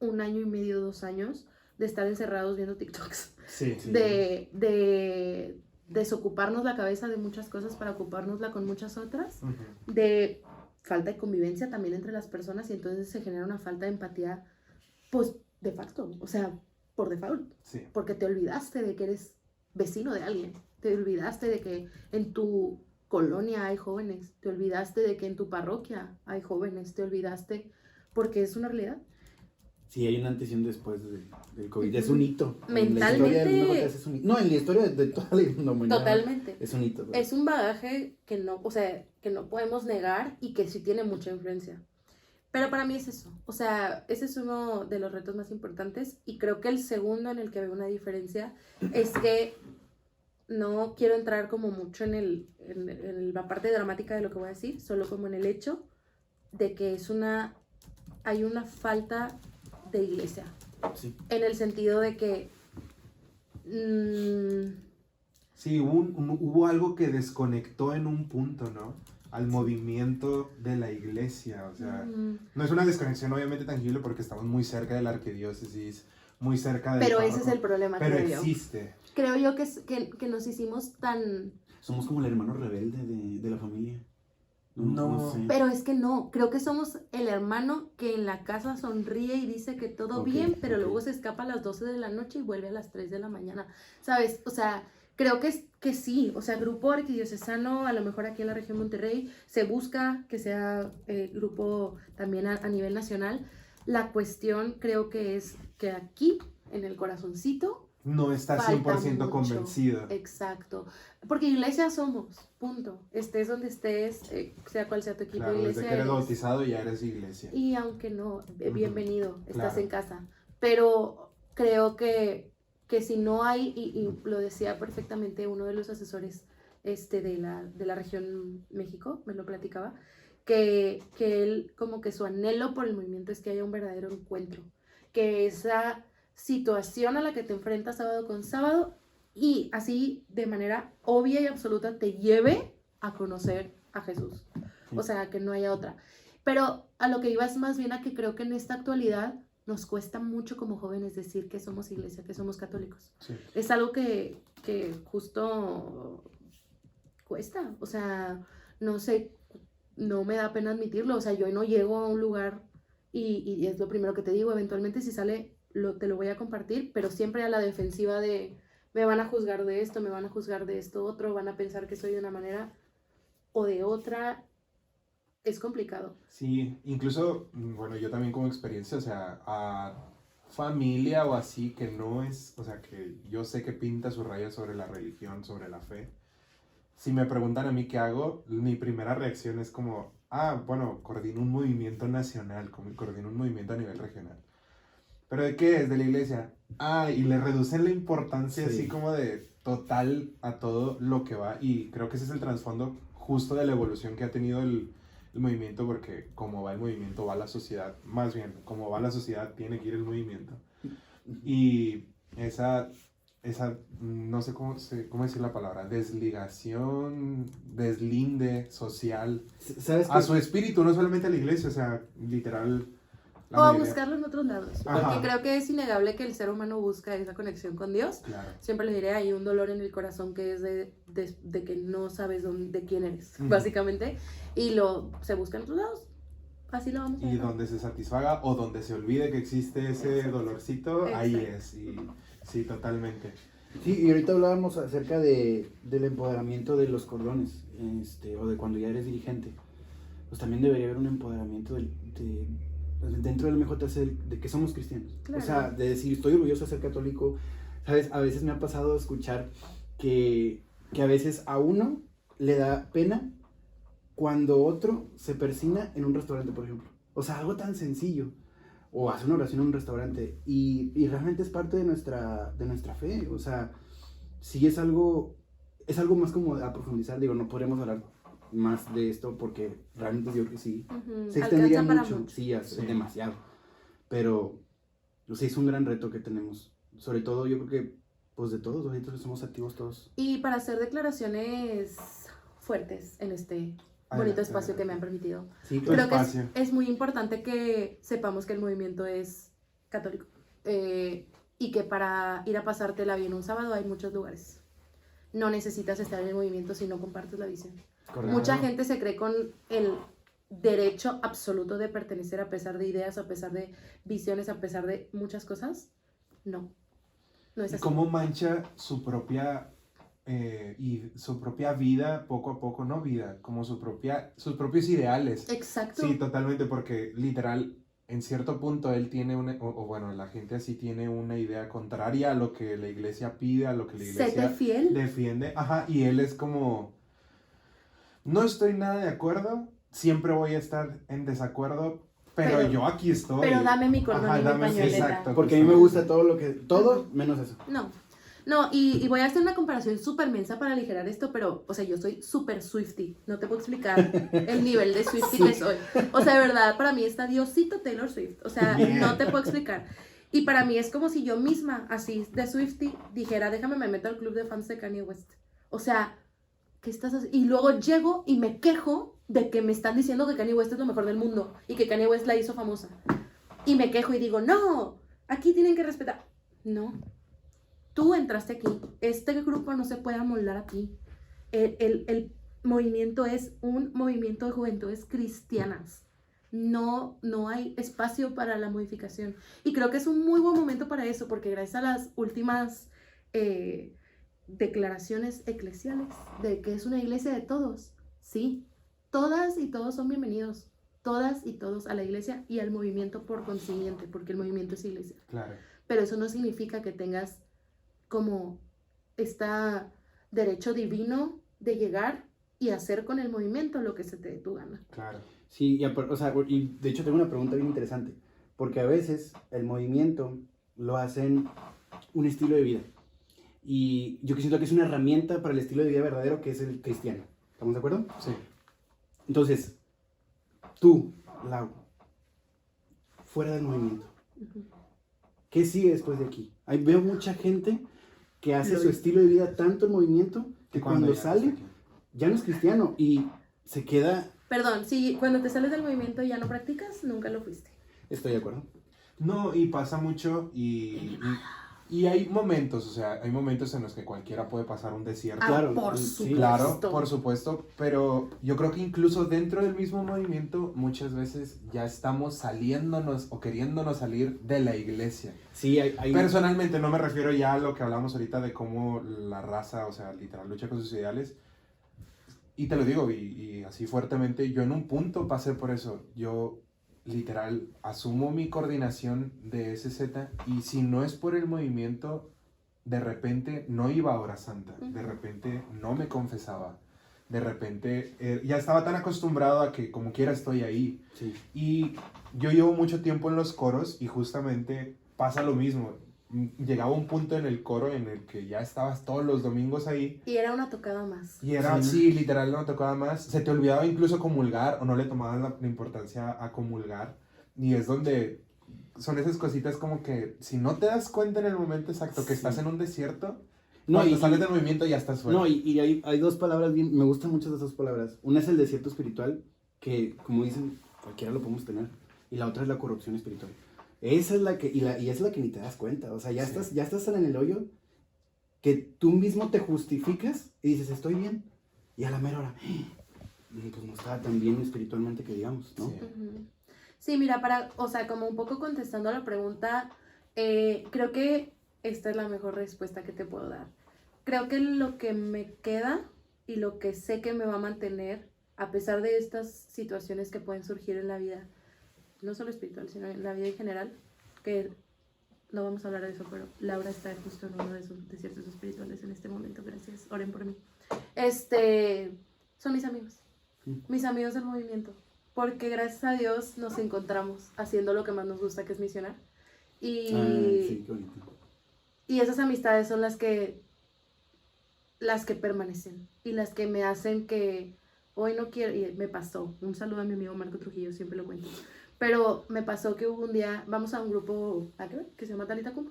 1 año y medio, 2 años de estar encerrados viendo TikToks, Sí. de desocuparnos la cabeza de muchas cosas para ocupárnosla con muchas otras, de falta de convivencia también entre las personas, y entonces se genera una falta de empatía, pues de facto, o sea, por default, Sí. porque te olvidaste de que eres vecino de alguien, te olvidaste de que en tu colonia hay jóvenes, te olvidaste de que en tu parroquia hay jóvenes, te olvidaste porque es una realidad. Sí, hay un antes y un después del COVID. Ujú. Es un hito. En la Mentalmente- historia del mundo es un hito. No, en la historia de toda la humanidad. Totalmente. Es un hito. ¿verdad? Es un bagaje que no, o sea, que no podemos negar y que sí tiene mucha influencia. Pero para mí es eso. O sea, ese es uno de los retos más importantes. Y creo que el segundo en el que veo una diferencia es que no quiero entrar como mucho en la parte dramática de lo que voy a decir, solo como en el hecho de que hay una falta de iglesia. Sí. En el sentido de que Sí, hubo algo que desconectó en un punto, ¿no? Al movimiento de la iglesia, o sea, no es una desconexión obviamente tangible porque estamos muy cerca de la arquidiócesis, muy cerca del pero párroco, ese es el problema, pero creo yo. existe. Creo yo que nos hicimos tan... Somos como el hermano rebelde de la familia. No. sé. Pero es que no, creo que somos el hermano que en la casa sonríe y dice que todo Ok, bien, pero ok. luego se escapa a las 12 de la noche y vuelve a las 3 de la mañana, ¿sabes? O sea, creo que sí, o sea, grupo arquidiocesano, a lo mejor aquí en la región Monterrey, se busca que sea grupo también a nivel nacional. La cuestión creo que es que aquí, en el corazoncito, No está falta 100% mucho. convencido. Exacto. Porque iglesia somos, punto. Estés donde estés, sea cual sea tu equipo Claro, de desde iglesia. que eres eres. bautizado ya eres iglesia. Y aunque no, bienvenido, estás Claro. en casa. Pero creo que si no hay, y lo decía perfectamente uno de los asesores de la región México, me lo platicaba, que él, como que su anhelo por el movimiento es que haya un verdadero encuentro. Que esa situación a la que te enfrentas sábado con sábado y así de manera obvia y absoluta te lleve a conocer a Jesús. O sea, que no haya otra. Pero a lo que iba es más bien a que creo que en esta actualidad nos cuesta mucho como jóvenes decir que somos iglesia, que somos católicos. Sí. Es algo que justo cuesta, o sea, no sé, no me da pena admitirlo, o sea, yo no llego a un lugar y es lo primero que te digo, eventualmente si sale, te lo voy a compartir, pero siempre a la defensiva de, me van a juzgar de esto, me van a juzgar de esto otro, van a pensar que soy de una manera o de otra, es complicado. Sí, incluso, bueno, yo también como experiencia, o sea, a familia o así que no es, o sea, que yo sé que pinta su raya sobre la religión, sobre la fe. Si me preguntan a mí qué hago, mi primera reacción es como, bueno, coordino un movimiento nacional, coordino un movimiento a nivel regional. ¿Pero de qué es? De la iglesia. Y le reducen la importancia Sí. así como de total a todo lo que va. Y creo que ese es el trasfondo justo de la evolución que ha tenido el movimiento, porque como va el movimiento, va la sociedad. Más bien, como va la sociedad, tiene que ir el movimiento. Y esa no sé cómo decir la palabra, desligación, deslinde social ¿Sabes a qué? su espíritu, no solamente a la iglesia, o sea, literal. O a buscarlo en otros lados, Ajá. porque creo que es innegable que el ser humano busca esa conexión con Dios. Claro. Siempre les diré, hay un dolor en el corazón que es de que no sabes de quién eres, Ujú. básicamente, y se busca en otros lados. Así lo vamos a Y dejar. donde se satisfaga o donde se olvide que existe ese Exacto. dolorcito, ahí Exacto. es. Y sí, totalmente. Sí, y ahorita hablábamos acerca del empoderamiento de los cordones, o de cuando ya eres dirigente. Pues también debería haber un empoderamiento dentro del MJC de que somos cristianos. Claro. O sea, de decir, estoy orgulloso de ser católico. ¿Sabes? A veces me ha pasado escuchar que a veces a uno le da pena cuando otro se persina en un restaurante, por ejemplo. O sea, algo tan sencillo. O hace una oración en un restaurante. Y realmente es parte de nuestra fe. O sea, sí es algo más como a profundizar. Digo, no podremos hablar más de esto porque realmente yo creo que sí. Ujú. Se extendería Alcanza para mucho. mucho. Sí, es Sí. demasiado. Pero, sí, es un gran reto que tenemos. Sobre todo, yo creo que, pues de todos, ahorita somos activos todos. Y para hacer declaraciones fuertes en este bonito Adelante, espacio que me han adelante. permitido. Sí, Tu Creo que espacio. es muy importante que sepamos que el movimiento es católico y que para ir a pasártela bien un sábado hay muchos lugares. No necesitas estar en el movimiento si no compartes la visión. correcto. Mucha gente se cree con el derecho absoluto de pertenecer a pesar de ideas, a pesar de visiones, a pesar de muchas cosas. No, no es Y así. cómo mancha su propia vida poco a poco, no vida, como sus propios ideales. Exacto. Sí, totalmente, porque literal, en cierto punto él tiene bueno, la gente así tiene una idea contraria a lo que la iglesia pide, a lo que la Séte iglesia fiel. defiende. Ajá, y él es como, no estoy nada de acuerdo, siempre voy a estar en desacuerdo, pero yo aquí estoy. Pero dame mi cordón Ajá, y mi dame- pañoleta. exacto, Porque a mí me gusta justamente. todo menos eso. No, y voy a hacer una comparación súper mensa para aligerar esto, pero, o sea, yo soy súper Swiftie. No te puedo explicar el nivel de Swiftie Sí. que soy. O sea, de verdad, para mí está Diosito Taylor Swift. O sea, Bien. no te puedo explicar. Y para mí es como si yo misma, así, de Swiftie, dijera, déjame me meto al club de fans de Kanye West. O sea, ¿qué estás haciendo? Y luego llego y me quejo de que me están diciendo que Kanye West es lo mejor del mundo y que Kanye West la hizo famosa. Y me quejo y digo, no, aquí tienen que respetar. No. Tú entraste aquí, este grupo no se puede amoldar a ti. El movimiento es un movimiento de juventudes cristianas. No hay espacio para la modificación. Y creo que es un muy buen momento para eso, porque gracias a las últimas declaraciones eclesiales de que es una iglesia de todos, sí, todas y todos son bienvenidos. Todas y todos a la iglesia y al movimiento por consiguiente, porque el movimiento es iglesia. Claro. Pero eso no significa que tengas como este derecho divino de llegar y hacer con el movimiento lo que se te dé tu gana. Claro. Sí, y de hecho tengo una pregunta bien interesante, porque a veces el movimiento lo hacen un estilo de vida, y yo siento que es una herramienta para el estilo de vida verdadero que es el cristiano. ¿Estamos de acuerdo? Sí. Entonces, tú, Lau, fuera del movimiento, ¿qué sigue después de aquí? Veo mucha gente que hace su estilo de vida tanto el movimiento que cuando ya sale estás aquí. ya no es cristiano y se queda. Perdón, si cuando te sales del movimiento ya no practicas, nunca lo fuiste. Estoy de acuerdo. No, y pasa mucho y hay momentos, o sea, hay momentos en los que cualquiera puede pasar un desierto. Claro, por sí, supuesto. Claro, por supuesto, pero yo creo que incluso dentro del mismo movimiento muchas veces ya estamos saliéndonos o queriéndonos salir de la iglesia. Sí, hay Personalmente no me refiero ya a lo que hablamos ahorita de cómo la raza, o sea, literal, lucha con sus ideales. Y te lo digo, y así fuertemente, yo en un punto pasé por eso. Yo literal asumo mi coordinación de SZ y si no es por el movimiento, de repente no iba a hora santa, de repente no me confesaba, de repente ya estaba tan acostumbrado a que como quiera estoy ahí. Sí. Y yo llevo mucho tiempo en los coros y justamente pasa lo mismo. Llegaba un punto en el coro en el que ya estabas todos los domingos ahí. Y era una tocada más. Y era, Sí. sí, literal, no tocaba más. Se te olvidaba incluso comulgar o no le tomabas la importancia a comulgar. Y es donde son esas cositas como que si no te das cuenta en el momento exacto que Sí. estás en un desierto, No, cuando y- sales del movimiento ya estás fuera. No, y hay dos palabras bien, me gustan mucho esas dos palabras. Una es el desierto espiritual, que como dicen, cualquiera lo podemos tener. Y la otra es la corrupción espiritual. Esa es la que, y es la que ni te das cuenta. O sea, ya Sí. estás tan en el hoyo que tú mismo te justificas y dices, estoy bien. Y a la mera hora, pues no estaba tan bien espiritualmente que digamos, ¿no? Sí. Ujú. Sí, mira, o sea, como un poco contestando a la pregunta, creo que esta es la mejor respuesta que te puedo dar. Creo que lo que me queda y lo que sé que me va a mantener, a pesar de estas situaciones que pueden surgir en la vida, no solo espiritual, sino en la vida en general, que no vamos a hablar de eso, pero Laura está justo en uno de esos desiertos espirituales en este momento, gracias, oren por mí. Son mis amigos, mis amigos del movimiento, porque gracias a Dios nos encontramos haciendo lo que más nos gusta, que es misionar. Y, Sí, qué bonito. y esas amistades son las que permanecen y las que me hacen que hoy no quiero, y me pasó, un saludo a mi amigo Marco Trujillo, siempre lo cuento, pero me pasó que hubo un día, vamos a un grupo que se llama Talita Cum.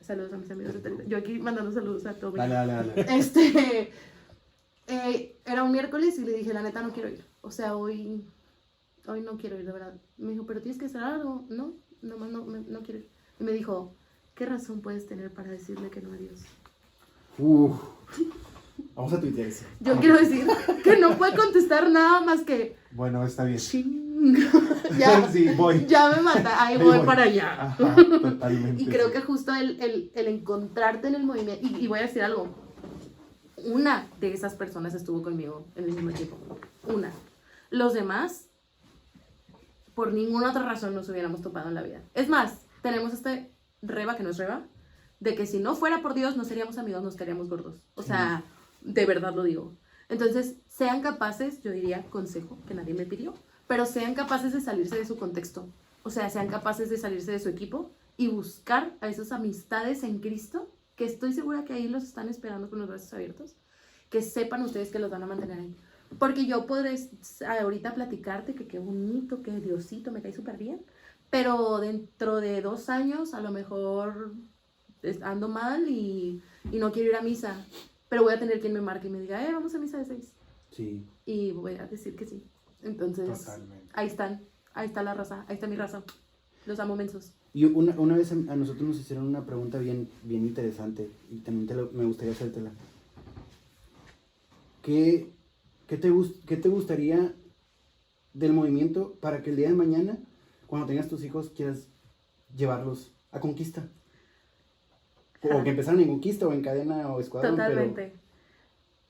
Saludos a mis amigos de Talita. Yo aquí mandando saludos a todos. Dale. Era un miércoles y le dije, la neta no quiero ir, o sea, hoy no quiero ir, de verdad. Me dijo, pero tienes que hacer algo. No quiero ir. Y me dijo, ¿qué razón puedes tener para decirle que no a Dios? Vamos a tuitear eso. Yo quiero decir que no puede contestar nada más que Bueno, está bien. ching. Ya, Sí, voy. ya me mata, ahí voy para allá. Ajá, totalmente. Y creo sí. que justo el encontrarte en el movimiento, y voy a decir algo, una de esas personas estuvo conmigo en el mismo equipo, una. Los demás, por ninguna otra razón nos hubiéramos topado en la vida. Es más, tenemos este reba que no es reba, de que si no fuera por Dios no seríamos amigos, nos quedaríamos gordos. O sea, de verdad lo digo. Entonces, sean capaces, yo diría, consejo, que nadie me pidió, pero sean capaces de salirse de su contexto. O sea, sean capaces de salirse de su equipo y buscar a esas amistades en Cristo, que estoy segura que ahí los están esperando con los brazos abiertos, que sepan ustedes que los van a mantener ahí. Porque yo podré ahorita platicarte que qué bonito, que Diosito, me cae súper bien, pero dentro de 2 años a lo mejor ando mal y no quiero ir a misa, pero voy a tener quien me marque y me diga, vamos a misa de 6. Sí. Y voy a decir que sí. Entonces, Totalmente. ahí está la raza, ahí está mi raza. Los amo mensos. Y una vez a nosotros nos hicieron una pregunta bien interesante y también me gustaría hacértela. ¿Qué te gustaría del movimiento para que el día de mañana, cuando tengas tus hijos, quieras llevarlos a conquista? O que empezaran en conquista o en cadena o escuadrón. Totalmente.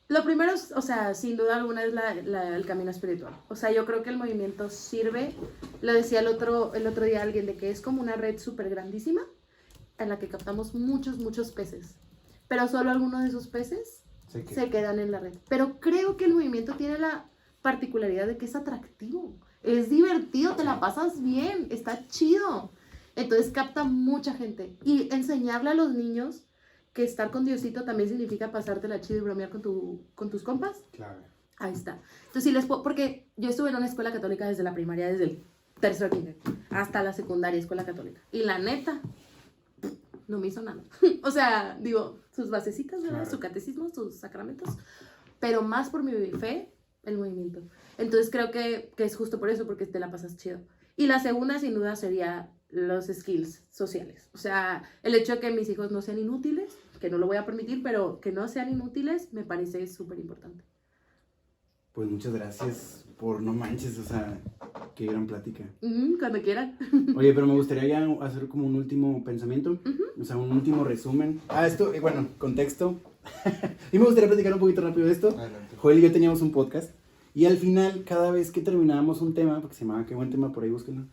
Lo primero, o sea, sin duda alguna es el camino espiritual. O sea, yo creo que el movimiento sirve, lo decía el otro día alguien, de que es como una red súper grandísima en la que captamos muchos peces. Pero solo algunos de esos peces se quedan en la red. Pero creo que el movimiento tiene la particularidad de que es atractivo, es divertido, te la pasas bien, está chido. Entonces capta mucha gente. Y enseñarle a los niños que estar con Diosito también significa pasártela chido y bromear con tus compas. Claro. Ahí está. Entonces, porque yo estuve en una escuela católica desde la primaria, desde el tercer kinder, hasta la secundaria, escuela católica. Y la neta, no me hizo nada. O sea, digo, sus basecitas, ¿verdad? Claro. Su catecismo, sus sacramentos. Pero más por mi fe, el movimiento. Entonces creo que es justo por eso, porque te la pasas chido. Y la segunda, sin duda, sería los skills sociales. O sea, el hecho de que mis hijos no sean inútiles, que no lo voy a permitir, pero que no sean inútiles, me parece súper importante. Pues muchas gracias por no manches, o sea, qué gran plática. Cuando quieran. Oye, pero me gustaría ya hacer como un último pensamiento, o sea, un último resumen. Esto, bueno, contexto. Y me gustaría platicar un poquito rápido de esto. Adelante. Joel y yo teníamos un podcast y al final, cada vez que terminábamos un tema, porque se llamaba Qué buen tema, por ahí búsquenlo,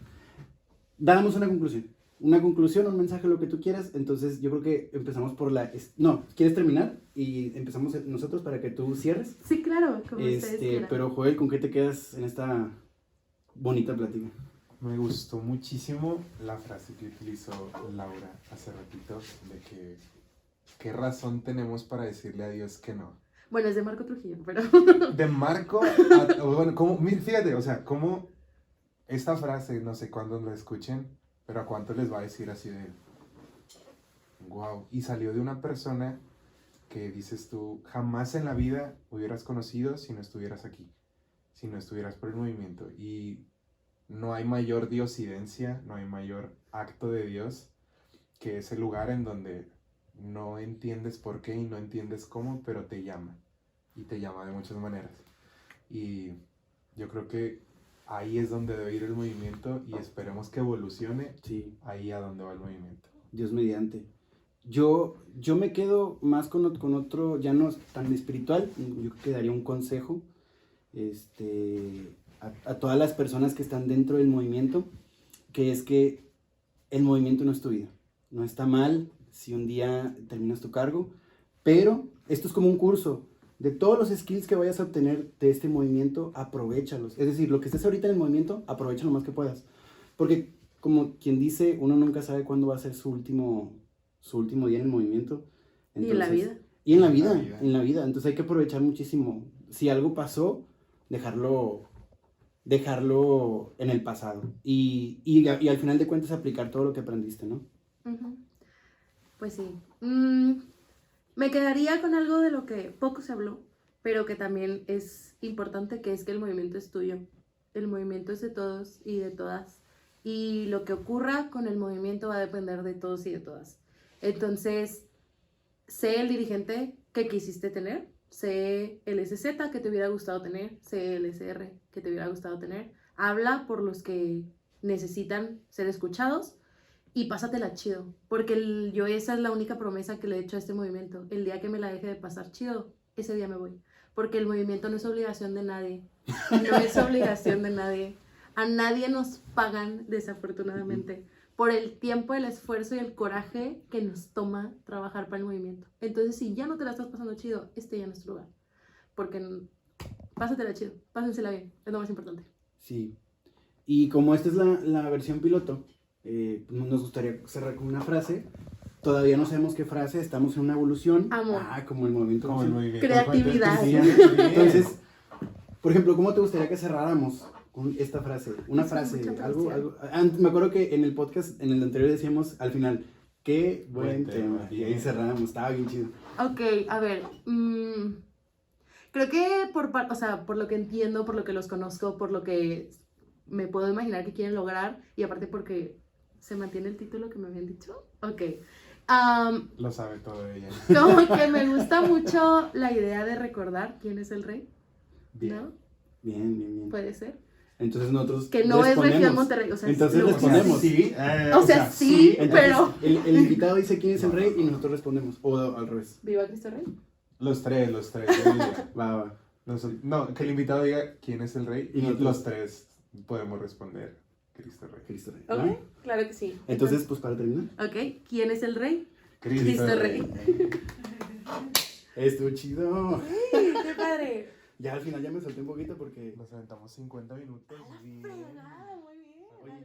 dábamos una conclusión. Una conclusión, un mensaje, lo que tú quieras. Entonces yo creo que empezamos por la... No, ¿quieres terminar? Y empezamos nosotros para que tú cierres. Sí, claro, como ustedes quieran. Pero Joel, ¿con qué te quedas en esta bonita plática? Me gustó muchísimo la frase que utilizó Laura hace ratito de que qué razón tenemos para decirle a Dios que no. Bueno, es de Marco Trujillo, pero... De Marco, bueno, fíjate, o sea, cómo esta frase, no sé cuándo la escuchen, pero a cuánto les va a decir así de, wow, y salió de una persona que dices tú, jamás en la vida hubieras conocido si no estuvieras aquí, si no estuvieras por el movimiento, y no hay mayor diosidencia, no hay mayor acto de Dios que ese lugar en donde no entiendes por qué y no entiendes cómo, pero te llama, y te llama de muchas maneras, y yo creo que ahí es donde debe ir el movimiento y esperemos que evolucione Sí, ahí a donde va el movimiento. Dios mediante. Yo me quedo más con otro, ya no tan espiritual, yo creo que daría un consejo a todas las personas que están dentro del movimiento, que es que el movimiento no es tu vida. No está mal si un día terminas tu cargo, pero esto es como un curso. De todos los skills que vayas a obtener de este movimiento, aprovéchalos. Es decir, lo que estés ahorita en el movimiento, aprovecha lo más que puedas. Porque, como quien dice, uno nunca sabe cuándo va a ser su último día en el movimiento. Y en la vida. Y en la vida. Entonces hay que aprovechar muchísimo. Si algo pasó, dejarlo en el pasado. Y al final de cuentas aplicar todo lo que aprendiste, ¿no? Pues sí. Me quedaría con algo de lo que poco se habló, pero que también es importante, que es que el movimiento es tuyo. El movimiento es de todos y de todas. Y lo que ocurra con el movimiento va a depender de todos y de todas. Entonces, sé el dirigente que quisiste tener, sé el SZ que te hubiera gustado tener, sé el SR que te hubiera gustado tener. Habla por los que necesitan ser escuchados. Y pásatela chido, porque yo esa es la única promesa que le he hecho a este movimiento. El día que me la deje de pasar chido, ese día me voy. Porque el movimiento no es obligación de nadie. No es obligación de nadie. A nadie nos pagan, desafortunadamente, por el tiempo, el esfuerzo y el coraje que nos toma trabajar para el movimiento. Entonces, si ya no te la estás pasando chido, este ya no es tu lugar. Porque pásatela chido, pásensela bien, es lo más importante. Sí. Y como esta es la versión piloto, nos gustaría cerrar con una frase. Todavía no sabemos qué frase, estamos en una evolución. Amor. Como el movimiento. Como el movimiento. Creatividad. Sí. Entonces, por ejemplo, ¿cómo te gustaría que cerráramos con esta frase? Una frase, mucha algo. presión. Me acuerdo que en el podcast, en el anterior decíamos al final, qué buen tema. Y ahí cerramos, estaba bien chido. Ok, a ver. Creo que por lo que entiendo, por lo que los conozco, por lo que me puedo imaginar que quieren lograr, y aparte porque se mantiene el título que me habían dicho. Ok. Lo sabe todo ella. Como que me gusta mucho la idea de recordar quién es el rey. Bien. ¿No? Bien. Puede ser. Entonces nosotros Que no es respondemos. región Monterrey. O sea, Entonces no, respondemos. Sí. O sea, sí, Entonces, pero... el invitado dice quién es el rey y nosotros respondemos. O al revés. ¿Viva Cristo Rey? Los tres. Yo diría. Va. No, que el invitado diga quién es el rey y nosotros. los tres podemos responder Cristo Rey. Cristo Rey. Ok, ¿Va? claro que sí. Entonces, pues para terminar. Ok, ¿quién es el rey? Cristo Rey. Estuvo chido. ¡Qué padre! Ya al final ya me solté un poquito porque... Nos aventamos 50 minutos. Muy bien. Oye,